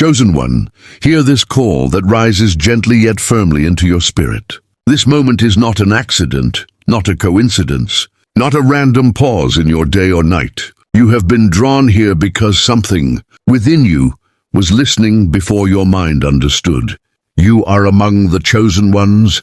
Chosen one, hear this call that rises gently yet firmly into your spirit. This moment is not an accident, not a coincidence, not a random pause in your day or night. You have been drawn here because something within you was listening before your mind understood. You are among the chosen ones,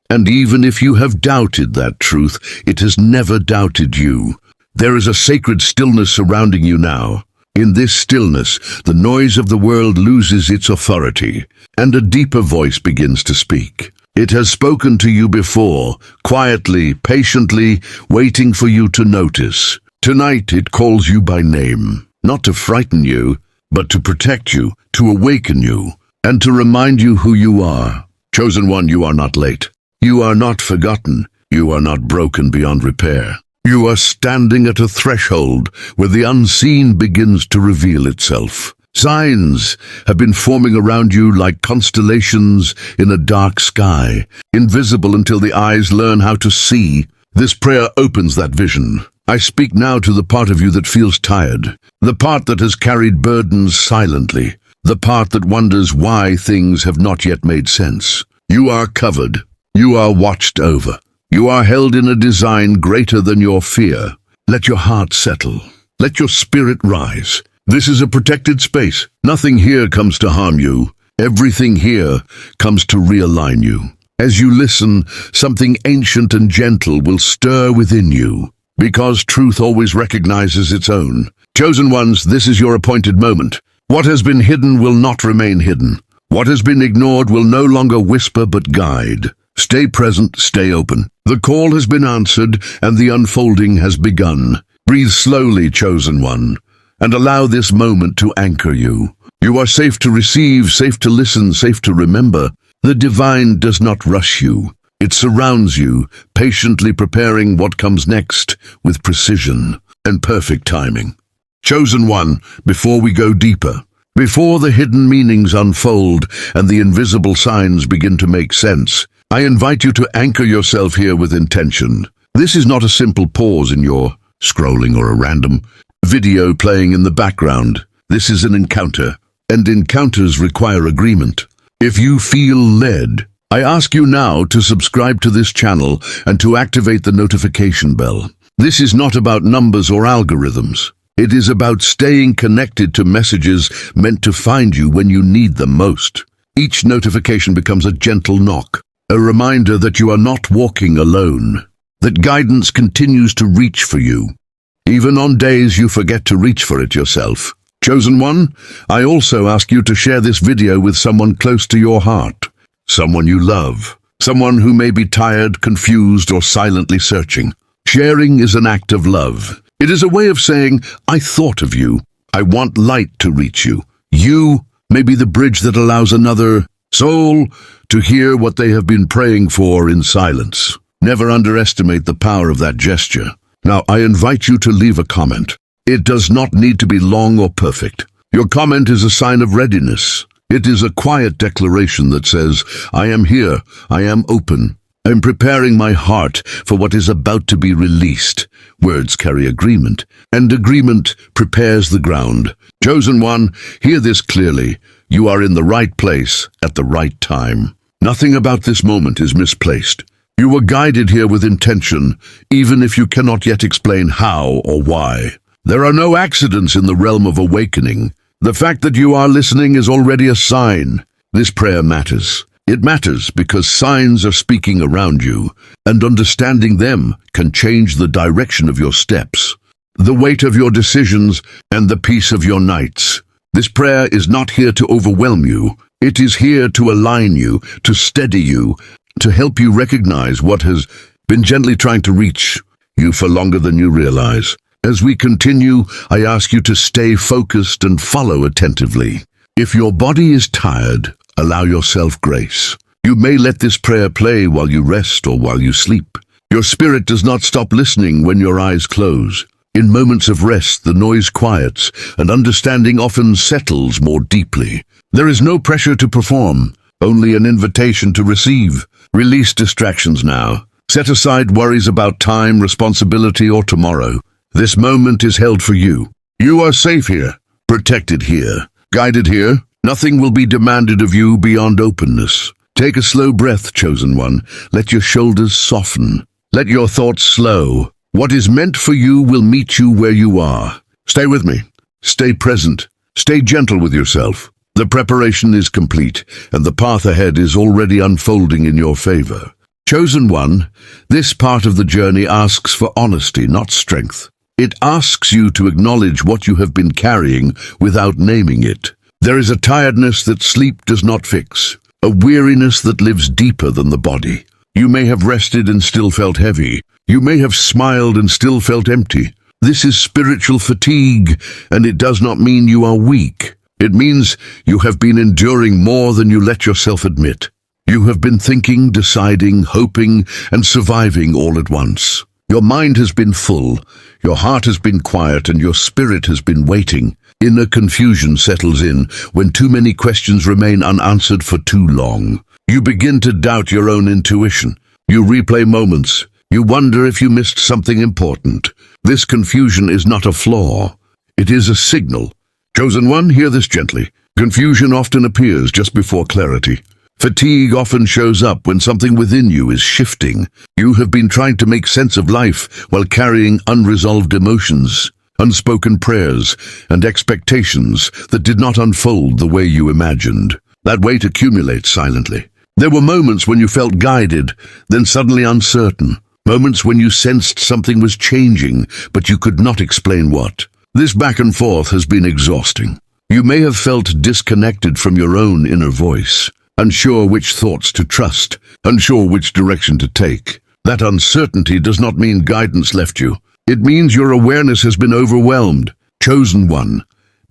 and even if you have doubted that truth, it has never doubted you. There is a sacred stillness surrounding you now. In this stillness, the noise of the world loses its authority, and a deeper voice begins to speak. It has spoken to you before, quietly, patiently, waiting for you to notice. Tonight it calls you by name, not to frighten you, but to protect you, to awaken you, and to remind you who you are. Chosen one, you are not late. You are not forgotten. You are not broken beyond repair. You are standing at a threshold where the unseen begins to reveal itself. Signs have been forming around you like constellations in a dark sky, invisible until the eyes learn how to see. This prayer opens that vision. I speak now to the part of you that feels tired, the part that has carried burdens silently, the part that wonders why things have not yet made sense. You are covered. You are watched over. You are held in a design greater than your fear. Let your heart settle. Let your spirit rise. This is a protected space. Nothing here comes to harm you. Everything here comes to realign you. As you listen, something ancient and gentle will stir within you, because truth always recognizes its own. Chosen ones, this is your appointed moment. What has been hidden will not remain hidden. What has been ignored will no longer whisper but guide. Stay present, stay open. The call has been answered, and the unfolding has begun. Breathe slowly, chosen one, and allow this moment to anchor you. You are safe to receive, safe to listen, safe to remember. The divine does not rush you. It surrounds you, patiently preparing what comes next with precision and perfect timing. Chosen one, before we go deeper, before the hidden meanings unfold and the invisible signs begin to make sense, I invite you to anchor yourself here with intention. This is not a simple pause in your scrolling or a random video playing in the background. This is an encounter, and encounters require agreement. If you feel led, I ask you now to subscribe to this channel and to activate the notification bell. This is not about numbers or algorithms. It is about staying connected to messages meant to find you when you need them most. Each notification becomes a gentle knock, a reminder that you are not walking alone, that guidance continues to reach for you, even on days you forget to reach for it yourself. Chosen one, I also ask you to share this video with someone close to your heart, someone you love, someone who may be tired, confused, or silently searching. Sharing is an act of love. It is a way of saying, I thought of you. I want light to reach you. You may be the bridge that allows another soul to hear what they have been praying for in silence. Never underestimate the power of that gesture. Now, I invite you to leave a comment. It does not need to be long or perfect. Your comment is a sign of readiness. It is a quiet declaration that says, I am here, I am open. I am preparing my heart for what is about to be released. Words carry agreement, and agreement prepares the ground. Chosen one, hear this clearly. You are in the right place at the right time. Nothing about this moment is misplaced. You were guided here with intention, even if you cannot yet explain how or why. There are no accidents in the realm of awakening. The fact that you are listening is already a sign. This prayer matters. It matters because signs are speaking around you, and understanding them can change the direction of your steps, the weight of your decisions, and the peace of your nights. This prayer is not here to overwhelm you. It is here to align you, to steady you, to help you recognize what has been gently trying to reach you for longer than you realize. As we continue, I ask you to stay focused and follow attentively. If your body is tired, allow yourself grace. You may let this prayer play while you rest or while you sleep. Your spirit does not stop listening when your eyes close. In moments of rest, the noise quiets, and understanding often settles more deeply. There is no pressure to perform, only an invitation to receive. Release distractions now. Set aside worries about time, responsibility, or tomorrow. This moment is held for you. You are safe here, protected here, guided here, Nothing will be demanded of you beyond openness. Take a slow breath, chosen one. Let your shoulders soften. Let your thoughts slow. What is meant for you will meet you where you are. Stay with me. Stay present. Stay gentle with yourself. The preparation is complete, and the path ahead is already unfolding in your favor. Chosen one, this part of the journey asks for honesty, not strength. It asks you to acknowledge what you have been carrying without naming it. There is a tiredness that sleep does not fix, a weariness that lives deeper than the body. You may have rested and still felt heavy. You may have smiled and still felt empty. This is spiritual fatigue, and it does not mean you are weak. It means you have been enduring more than you let yourself admit. You have been thinking, deciding, hoping, and surviving all at once. Your mind has been full, your heart has been quiet, and your spirit has been waiting. Inner confusion settles in when too many questions remain unanswered for too long. You begin to doubt your own intuition. You replay moments. You wonder if you missed something important. This confusion is not a flaw. It is a signal. Chosen one, hear this gently. Confusion often appears just before clarity. Fatigue often shows up when something within you is shifting. You have been trying to make sense of life while carrying unresolved emotions, unspoken prayers, and expectations that did not unfold the way you imagined. That weight accumulates silently. There were moments when you felt guided, then suddenly uncertain. Moments when you sensed something was changing, but you could not explain what. This back and forth has been exhausting. You may have felt disconnected from your own inner voice, unsure which thoughts to trust, unsure which direction to take. That uncertainty does not mean guidance left you. It means your awareness has been overwhelmed. Chosen one,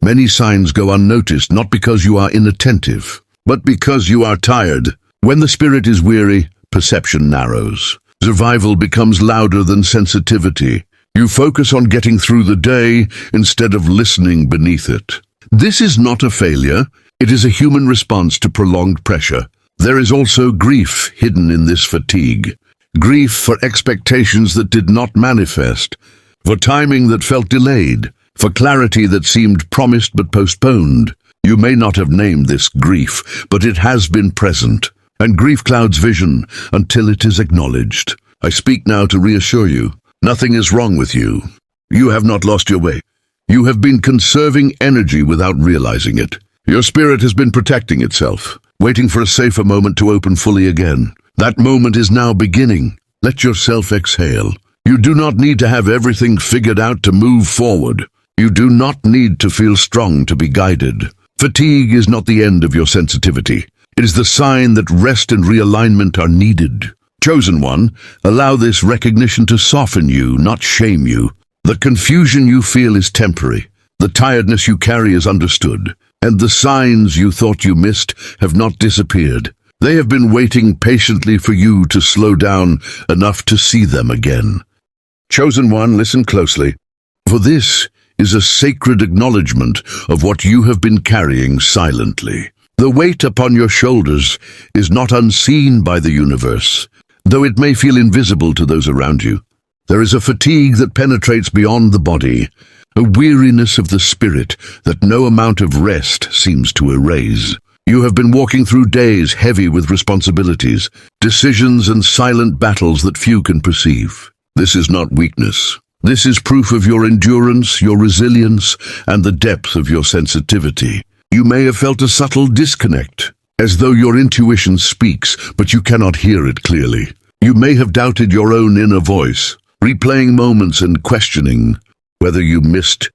many signs go unnoticed, not because you are inattentive, but because you are tired. When the spirit is weary, perception narrows. Survival becomes louder than sensitivity. You focus on getting through the day instead of listening beneath it. This is not a failure. It is a human response to prolonged pressure. There is also grief hidden in this fatigue. Grief for expectations that did not manifest, for timing that felt delayed, for clarity that seemed promised but postponed. You may not have named this grief, but it has been present. And grief clouds vision until it is acknowledged. I speak now to reassure you. Nothing is wrong with you. You have not lost your way. You have been conserving energy without realizing it. Your spirit has been protecting itself, waiting for a safer moment to open fully again. That moment is now beginning. Let yourself exhale. You do not need to have everything figured out to move forward. You do not need to feel strong to be guided. Fatigue is not the end of your sensitivity. It is the sign that rest and realignment are needed. Chosen one, allow this recognition to soften you, not shame you. The confusion you feel is temporary. The tiredness you carry is understood. And the signs you thought you missed have not disappeared. They have been waiting patiently for you to slow down enough to see them again. Chosen one, listen closely. For this is a sacred acknowledgement of what you have been carrying silently. The weight upon your shoulders is not unseen by the universe, though it may feel invisible to those around you. There is a fatigue that penetrates beyond the body, a weariness of the spirit that no amount of rest seems to erase. You have been walking through days heavy with responsibilities, decisions and silent battles that few can perceive. This is not weakness. This is proof of your endurance, your resilience, and the depth of your sensitivity. You may have felt a subtle disconnect, as though your intuition speaks, but you cannot hear it clearly. You may have doubted your own inner voice, replaying moments and questioning whether you missed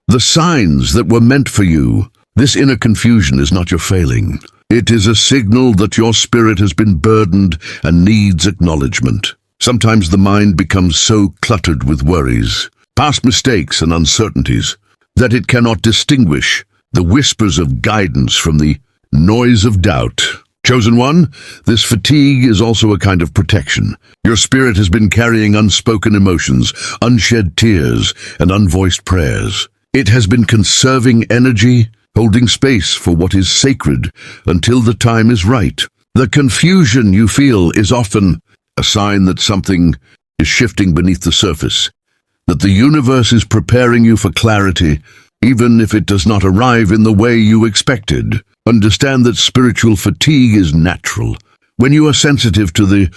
the signs that were meant for you. This inner confusion is not your failing. It is a signal that your spirit has been burdened and needs acknowledgement. Sometimes the mind becomes so cluttered with worries, past mistakes and uncertainties, that it cannot distinguish the whispers of guidance from the noise of doubt. Chosen one, this fatigue is also a kind of protection. Your spirit has been carrying unspoken emotions, unshed tears, and unvoiced prayers. It has been conserving energy, holding space for what is sacred until the time is right. The confusion you feel is often a sign that something is shifting beneath the surface, that the universe is preparing you for clarity even if it does not arrive in the way you expected. Understand that spiritual fatigue is natural when you are sensitive to the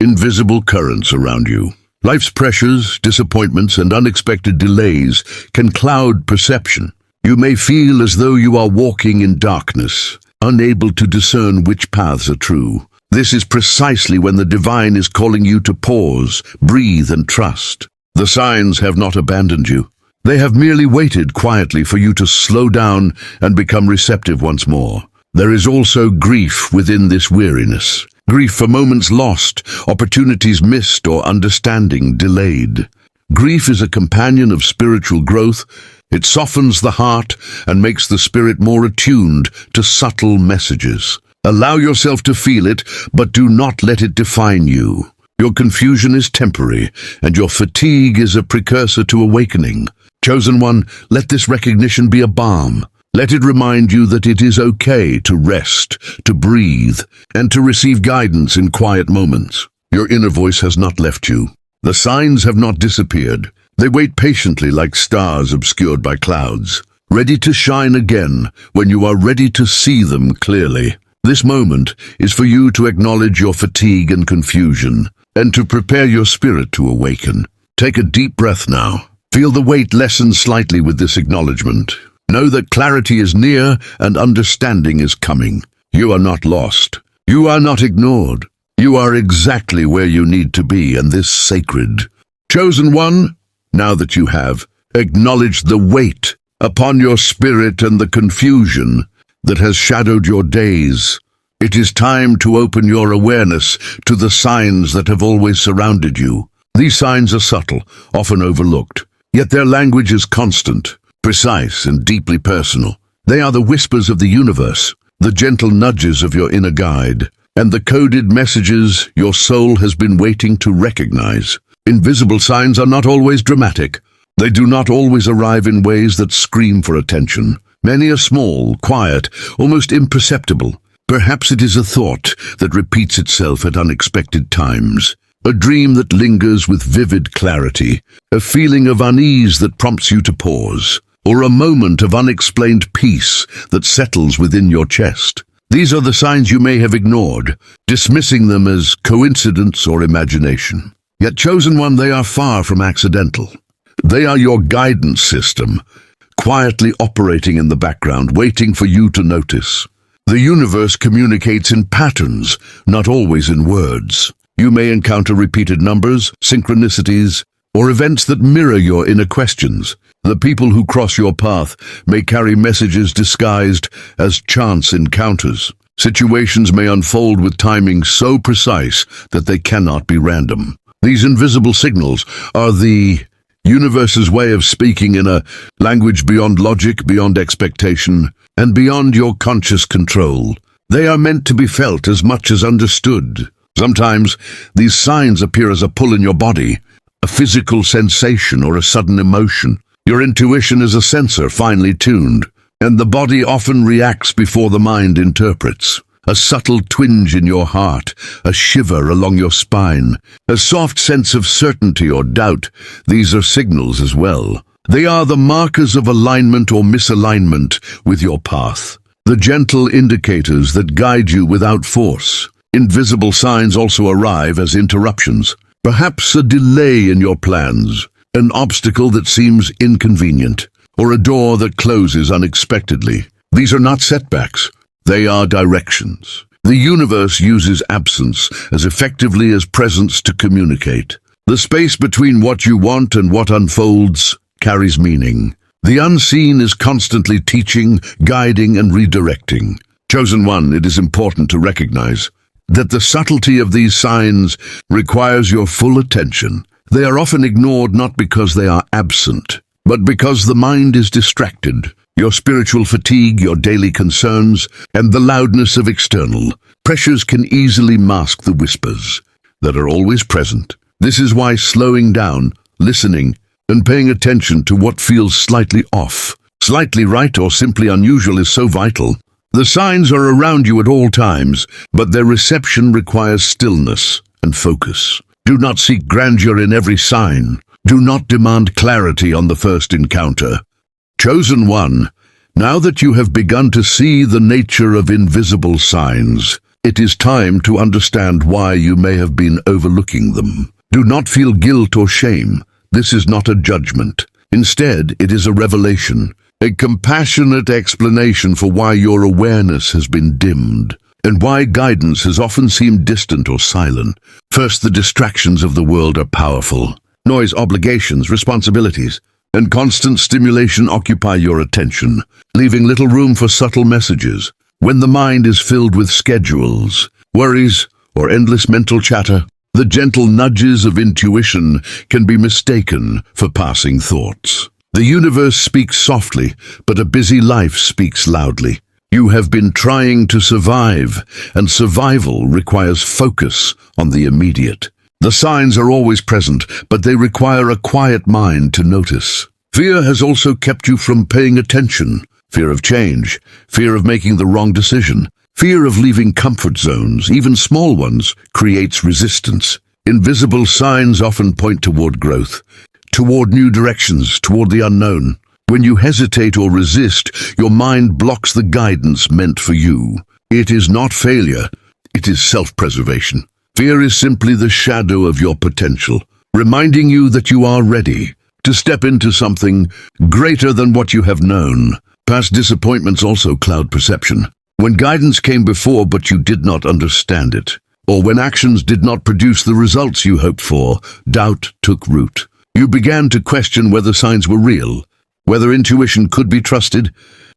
invisible currents around you. Life's pressures, disappointments, and unexpected delays can cloud perception. You may feel as though you are walking in darkness, unable to discern which paths are true. This is precisely when the divine is calling you to pause, breathe, and trust. The signs have not abandoned you. They have merely waited quietly for you to slow down and become receptive once more. There is also grief within this weariness. Grief for moments lost, opportunities missed, or understanding delayed. Grief is a companion of spiritual growth. It softens the heart and makes the spirit more attuned to subtle messages. Allow yourself to feel it, but do not let it define you. Your confusion is temporary, and your fatigue is a precursor to awakening. Chosen one, let this recognition be a balm. Let it remind you that it is okay to rest, to breathe, and to receive guidance in quiet moments. Your inner voice has not left you. The signs have not disappeared. They wait patiently like stars obscured by clouds, ready to shine again when you are ready to see them clearly. This moment is for you to acknowledge your fatigue and confusion, and to prepare your spirit to awaken. Take a deep breath now. Feel the weight lessen slightly with this acknowledgement. Know that clarity is near and understanding is coming. You are not lost. You are not ignored. You are exactly where you need to be, and this sacred. Chosen one, now that you have acknowledged the weight upon your spirit and the confusion that has shadowed your days, it is time to open your awareness to the signs that have always surrounded you. These signs are subtle, often overlooked, yet their language is constant, precise, and deeply personal. They are the whispers of the universe, the gentle nudges of your inner guide, and the coded messages your soul has been waiting to recognize. Invisible signs are not always dramatic. They do not always arrive in ways that scream for attention. Many are small, quiet, almost imperceptible. Perhaps it is a thought that repeats itself at unexpected times, a dream that lingers with vivid clarity, a feeling of unease that prompts you to pause, or a moment of unexplained peace that settles within your chest. These are the signs you may have ignored, dismissing them as coincidence or imagination. Yet, chosen one, they are far from accidental. They are your guidance system, quietly operating in the background, waiting for you to notice. The universe communicates in patterns, not always in words. You may encounter repeated numbers, synchronicities, or events that mirror your inner questions. The people who cross your path may carry messages disguised as chance encounters. Situations may unfold with timing so precise that they cannot be random. These invisible signals are the universe's way of speaking in a language beyond logic, beyond expectation, and beyond your conscious control. They are meant to be felt as much as understood. Sometimes these signs appear as a pull in your body, a physical sensation or a sudden emotion. Your intuition is a sensor finely tuned, and the body often reacts before the mind interprets. A subtle twinge in your heart, a shiver along your spine, a soft sense of certainty or doubt. These are signals as well. They are the markers of alignment or misalignment with your path, the gentle indicators that guide you without force. Invisible signs also arrive as interruptions, perhaps a delay in your plans, an obstacle that seems inconvenient, or a door that closes unexpectedly. These are not setbacks. They are directions. The universe uses absence as effectively as presence to communicate. The space between what you want and what unfolds carries meaning. The unseen is constantly teaching, guiding, and redirecting. Chosen one, it is important to recognize that the subtlety of these signs requires your full attention. They are often ignored not because they are absent, but because the mind is distracted. Your spiritual fatigue, your daily concerns, and the loudness of external pressures can easily mask the whispers that are always present. This is why slowing down, listening, and paying attention to what feels slightly off, slightly right, or simply unusual is so vital. The signs are around you at all times, but their reception requires stillness and focus. Do not seek grandeur in every sign. Do not demand clarity on the first encounter. Chosen one, now that you have begun to see the nature of invisible signs, it is time to understand why you may have been overlooking them. Do not feel guilt or shame. This is not a judgment. Instead, it is a revelation, a compassionate explanation for why your awareness has been dimmed, and why guidance has often seemed distant or silent. First, the distractions of the world are powerful. Noise, obligations, responsibilities, and constant stimulation occupy your attention, leaving little room for subtle messages. When the mind is filled with schedules, worries, or endless mental chatter, the gentle nudges of intuition can be mistaken for passing thoughts. The universe speaks softly, but a busy life speaks loudly. You have been trying to survive, and survival requires focus on the immediate. The signs are always present, but they require a quiet mind to notice. Fear has also kept you from paying attention. Fear of change, fear of making the wrong decision, fear of leaving comfort zones, even small ones, creates resistance. Invisible signs often point toward growth, toward new directions, toward the unknown. When you hesitate or resist, your mind blocks the guidance meant for you. It is not failure, it is self-preservation. Fear is simply the shadow of your potential, reminding you that you are ready to step into something greater than what you have known. Past disappointments also cloud perception. When guidance came before but you did not understand it, or when actions did not produce the results you hoped for, doubt took root. You began to question whether signs were real, whether intuition could be trusted,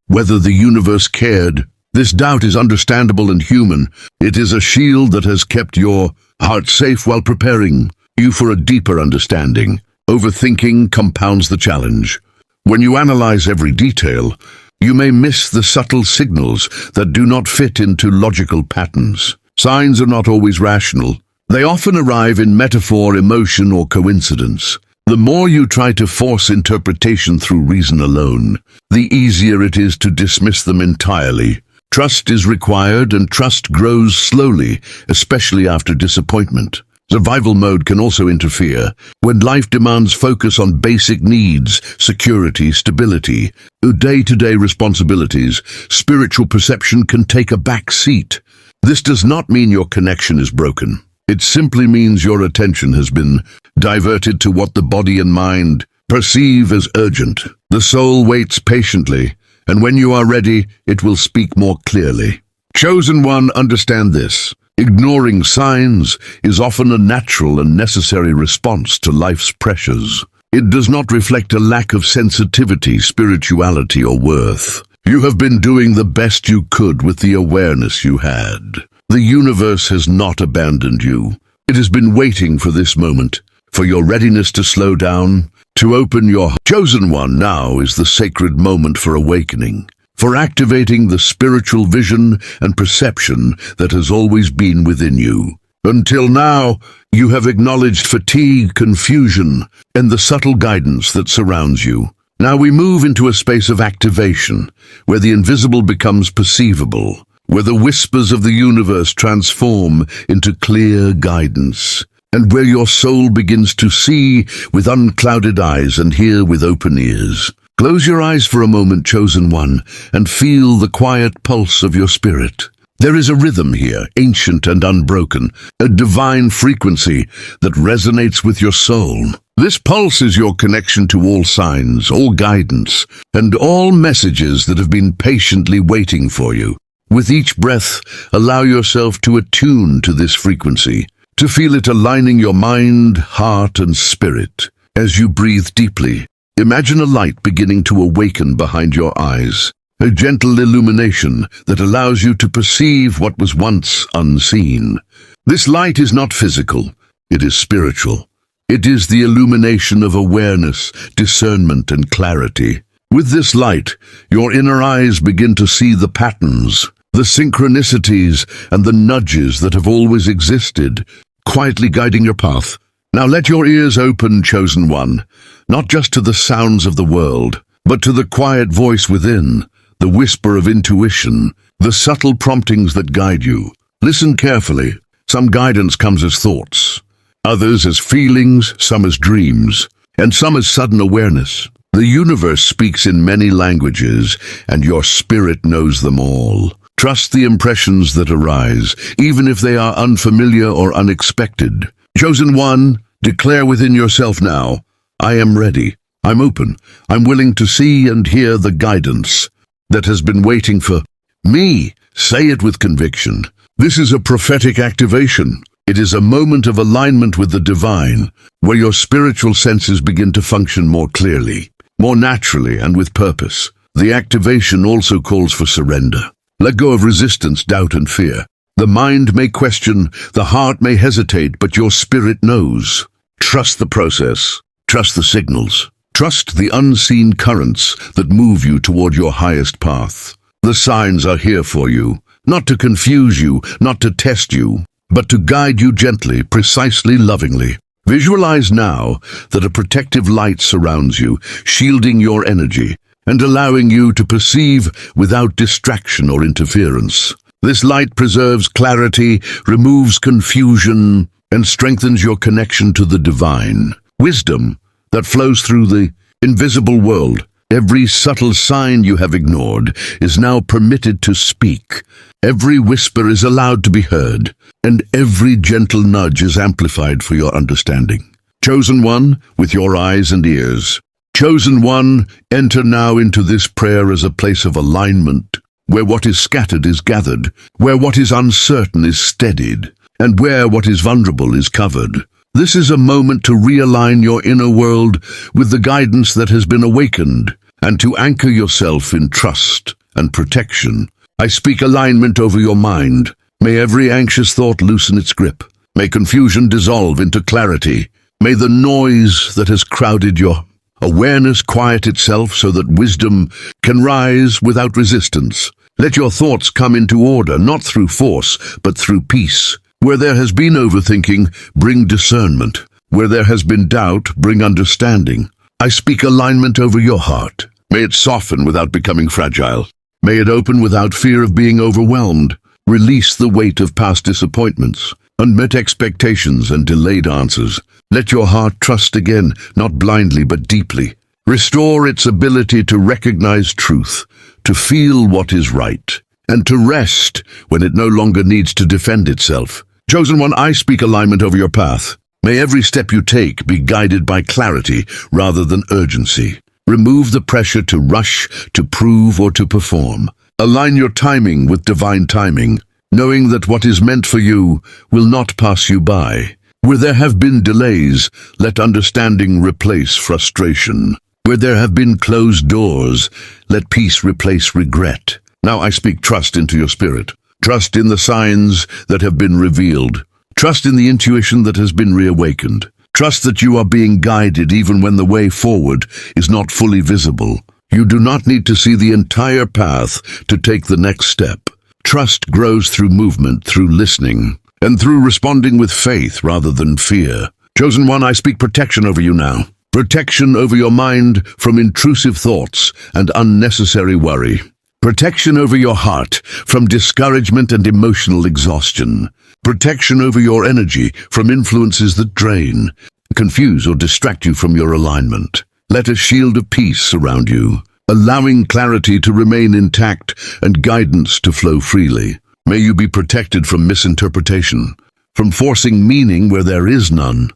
whether the universe cared. This doubt is understandable and human. It is a shield that has kept your heart safe while preparing you for a deeper understanding. Overthinking compounds the challenge. When you analyze every detail, you may miss the subtle signals that do not fit into logical patterns. Signs are not always rational. They often arrive in metaphor, emotion, or coincidence. The more you try to force interpretation through reason alone, the easier it is to dismiss them entirely. Trust is required, and trust grows slowly, especially after disappointment. Survival mode can also interfere. When life demands focus on basic needs, security, stability, day-to-day responsibilities, spiritual perception can take a back seat. This does not mean your connection is broken. It simply means your attention has been diverted to what the body and mind perceive as urgent. The soul waits patiently, and when you are ready, it will speak more clearly. Chosen one, understand this. Ignoring signs is often a natural and necessary response to life's pressures. It does not reflect a lack of sensitivity, spirituality, or worth. You have been doing the best you could with the awareness you had. The universe has not abandoned you. It has been waiting for this moment, for your readiness to slow down, to open your heart. Chosen one, now is the sacred moment for awakening, for activating the spiritual vision and perception that has always been within you. Until now, you have acknowledged fatigue, confusion, and the subtle guidance that surrounds you. Now we move into a space of activation, where the invisible becomes perceivable, where the whispers of the universe transform into clear guidance, and where your soul begins to see with unclouded eyes and hear with open ears. Close your eyes for a moment, chosen one, and feel the quiet pulse of your spirit. There is a rhythm here, ancient and unbroken, a divine frequency that resonates with your soul. This pulse is your connection to all signs, all guidance, and all messages that have been patiently waiting for you. With each breath, allow yourself to attune to this frequency, to feel it aligning your mind, heart, and spirit. As you breathe deeply, imagine a light beginning to awaken behind your eyes, a gentle illumination that allows you to perceive what was once unseen. This light is not physical, it is spiritual. It is the illumination of awareness, discernment, and clarity. With this light, your inner eyes begin to see the patterns, the synchronicities, and the nudges that have always existed, quietly guiding your path. Now let your ears open, chosen one, not just to the sounds of the world, but to the quiet voice within, the whisper of intuition, the subtle promptings that guide you. Listen carefully. Some guidance comes as thoughts, others as feelings, some as dreams, and some as sudden awareness. The universe speaks in many languages, and your spirit knows them all. Trust the impressions that arise, even if they are unfamiliar or unexpected. Chosen one, declare within yourself now, I am ready. I'm open. I'm willing to see and hear the guidance that has been waiting for me. Say it with conviction. This is a prophetic activation. It is a moment of alignment with the divine, where your spiritual senses begin to function more clearly, more naturally, and with purpose. The activation also calls for surrender. Let go of resistance, doubt, and fear. The mind may question, the heart may hesitate, but your spirit knows. Trust the process. Trust the signals. Trust the unseen currents that move you toward your highest path. The signs are here for you, not to confuse you, not to test you, but to guide you gently, precisely, lovingly. Visualize now that a protective light surrounds you, shielding your energy and allowing you to perceive without distraction or interference. This light preserves clarity, removes confusion, and strengthens your connection to the divine. Wisdom that flows through the invisible world. Every subtle sign you have ignored is now permitted to speak. Every whisper is allowed to be heard, and every gentle nudge is amplified for your understanding. Chosen one, with your eyes and ears. Chosen one, enter now into this prayer as a place of alignment, where what is scattered is gathered, where what is uncertain is steadied, and where what is vulnerable is covered. This is a moment to realign your inner world with the guidance that has been awakened, and to anchor yourself in trust and protection. I speak alignment over your mind. May every anxious thought loosen its grip. May confusion dissolve into clarity. May the noise that has crowded your awareness quiet itself so that wisdom can rise without resistance. Let your thoughts come into order, not through force, but through peace. Where there has been overthinking, bring discernment. Where there has been doubt, bring understanding. I speak alignment over your heart. May it soften without becoming fragile. May it open without fear of being overwhelmed. Release the weight of past disappointments, unmet expectations, and delayed answers. Let your heart trust again, not blindly but deeply. Restore its ability to recognize truth, to feel what is right, and to rest when it no longer needs to defend itself. Chosen one, I speak alignment over your path. May every step you take be guided by clarity rather than urgency. Remove the pressure to rush, to prove, or to perform. Align your timing with divine timing, knowing that what is meant for you will not pass you by. Where there have been delays, let understanding replace frustration. Where there have been closed doors, let peace replace regret. Now I speak trust into your spirit. Trust in the signs that have been revealed. Trust in the intuition that has been reawakened. Trust that you are being guided even when the way forward is not fully visible. You do not need to see the entire path to take the next step. Trust grows through movement, through listening, and through responding with faith rather than fear. Chosen one, I speak protection over you now. Protection over your mind from intrusive thoughts and unnecessary worry. Protection over your heart from discouragement and emotional exhaustion. Protection over your energy from influences that drain, confuse, or distract you from your alignment. Let a shield of peace surround you, allowing clarity to remain intact and guidance to flow freely. May you be protected from misinterpretation, from forcing meaning where there is none,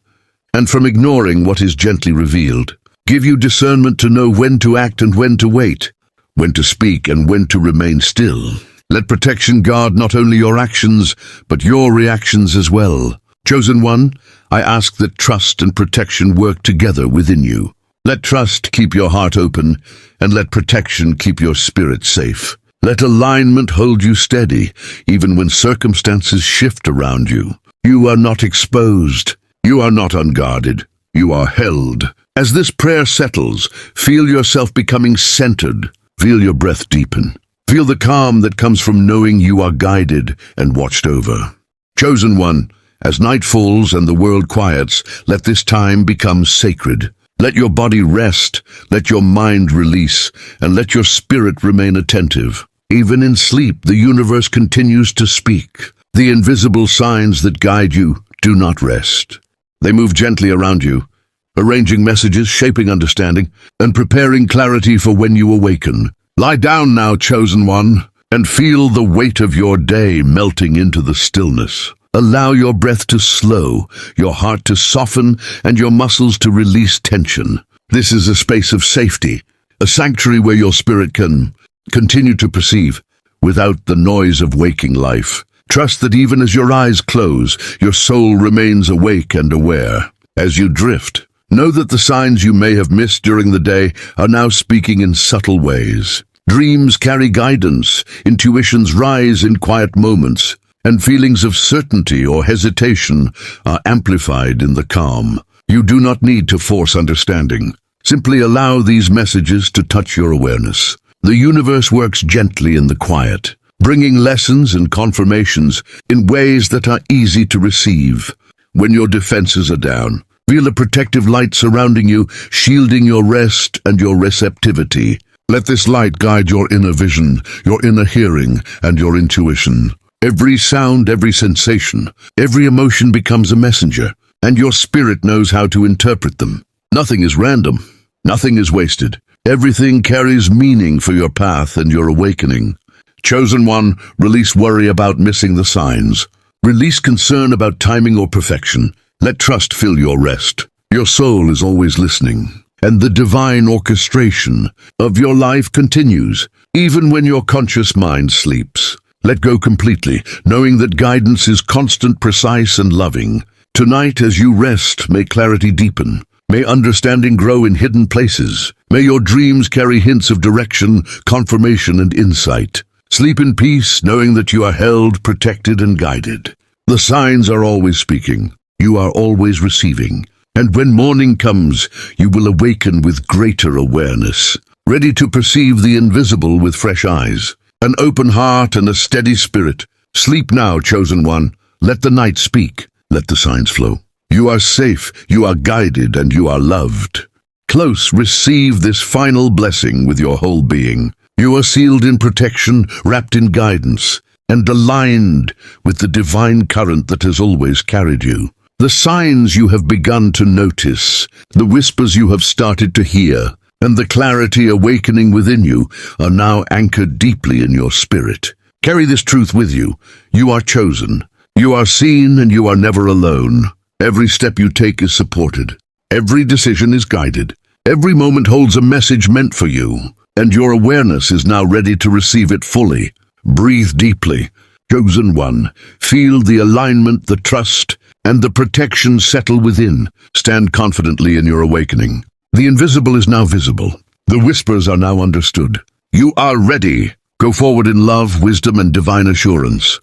and from ignoring what is gently revealed. Give you discernment to know when to act and when to wait, when to speak and when to remain still. Let protection guard not only your actions, but your reactions as well. Chosen one, I ask that trust and protection work together within you. Let trust keep your heart open, and let protection keep your spirit safe. Let alignment hold you steady, even when circumstances shift around you. You are not exposed. You are not unguarded. You are held. As this prayer settles, feel yourself becoming centered. Feel your breath deepen. Feel the calm that comes from knowing you are guided and watched over. Chosen one, as night falls and the world quiets, let this time become sacred. Let your body rest, let your mind release, and let your spirit remain attentive. Even in sleep, the universe continues to speak. The invisible signs that guide you do not rest. They move gently around you, arranging messages, shaping understanding, and preparing clarity for when you awaken. Lie down now, chosen one, and feel the weight of your day melting into the stillness. Allow your breath to slow, your heart to soften, and your muscles to release tension. This is a space of safety, a sanctuary where your spirit can continue to perceive without the noise of waking life. Trust that even as your eyes close, your soul remains awake and aware. As you drift, know that the signs you may have missed during the day are now speaking in subtle ways. Dreams carry guidance, intuitions rise in quiet moments, and feelings of certainty or hesitation are amplified in the calm. You do not need to force understanding. Simply allow these messages to touch your awareness. The universe works gently in the quiet, bringing lessons and confirmations in ways that are easy to receive. When your defenses are down, feel a protective light surrounding you, shielding your rest and your receptivity. Let this light guide your inner vision, your inner hearing, and your intuition. Every sound, every sensation, every emotion becomes a messenger, and your spirit knows how to interpret them. Nothing is random. Nothing is wasted. Everything carries meaning for your path and your awakening. Chosen one, release worry about missing the signs. Release concern about timing or perfection. Let trust fill your rest. Your soul is always listening, and the divine orchestration of your life continues, even when your conscious mind sleeps. Let go completely, knowing that guidance is constant, precise, and loving. Tonight, as you rest, may clarity deepen. May understanding grow in hidden places. May your dreams carry hints of direction, confirmation, and insight. Sleep in peace, knowing that you are held, protected, and guided. The signs are always speaking. You are always receiving. And when morning comes, you will awaken with greater awareness, ready to perceive the invisible with fresh eyes. An open heart and a steady spirit. Sleep now, chosen one. Let the night speak. Let the signs flow. You are safe, you are guided, and you are loved. Close, receive this final blessing with your whole being. You are sealed in protection, wrapped in guidance, and aligned with the divine current that has always carried you. The signs you have begun to notice, the whispers you have started to hear, and the clarity awakening within you are now anchored deeply in your spirit. Carry this truth with you. You are chosen. You are seen, and you are never alone. Every step you take is supported. Every decision is guided. Every moment holds a message meant for you, and your awareness is now ready to receive it fully. Breathe deeply. Chosen one, feel the alignment, the trust, and the protection settle within. Stand confidently in your awakening. The invisible is now visible. The whispers are now understood. You are ready. Go forward in love, wisdom, and divine assurance.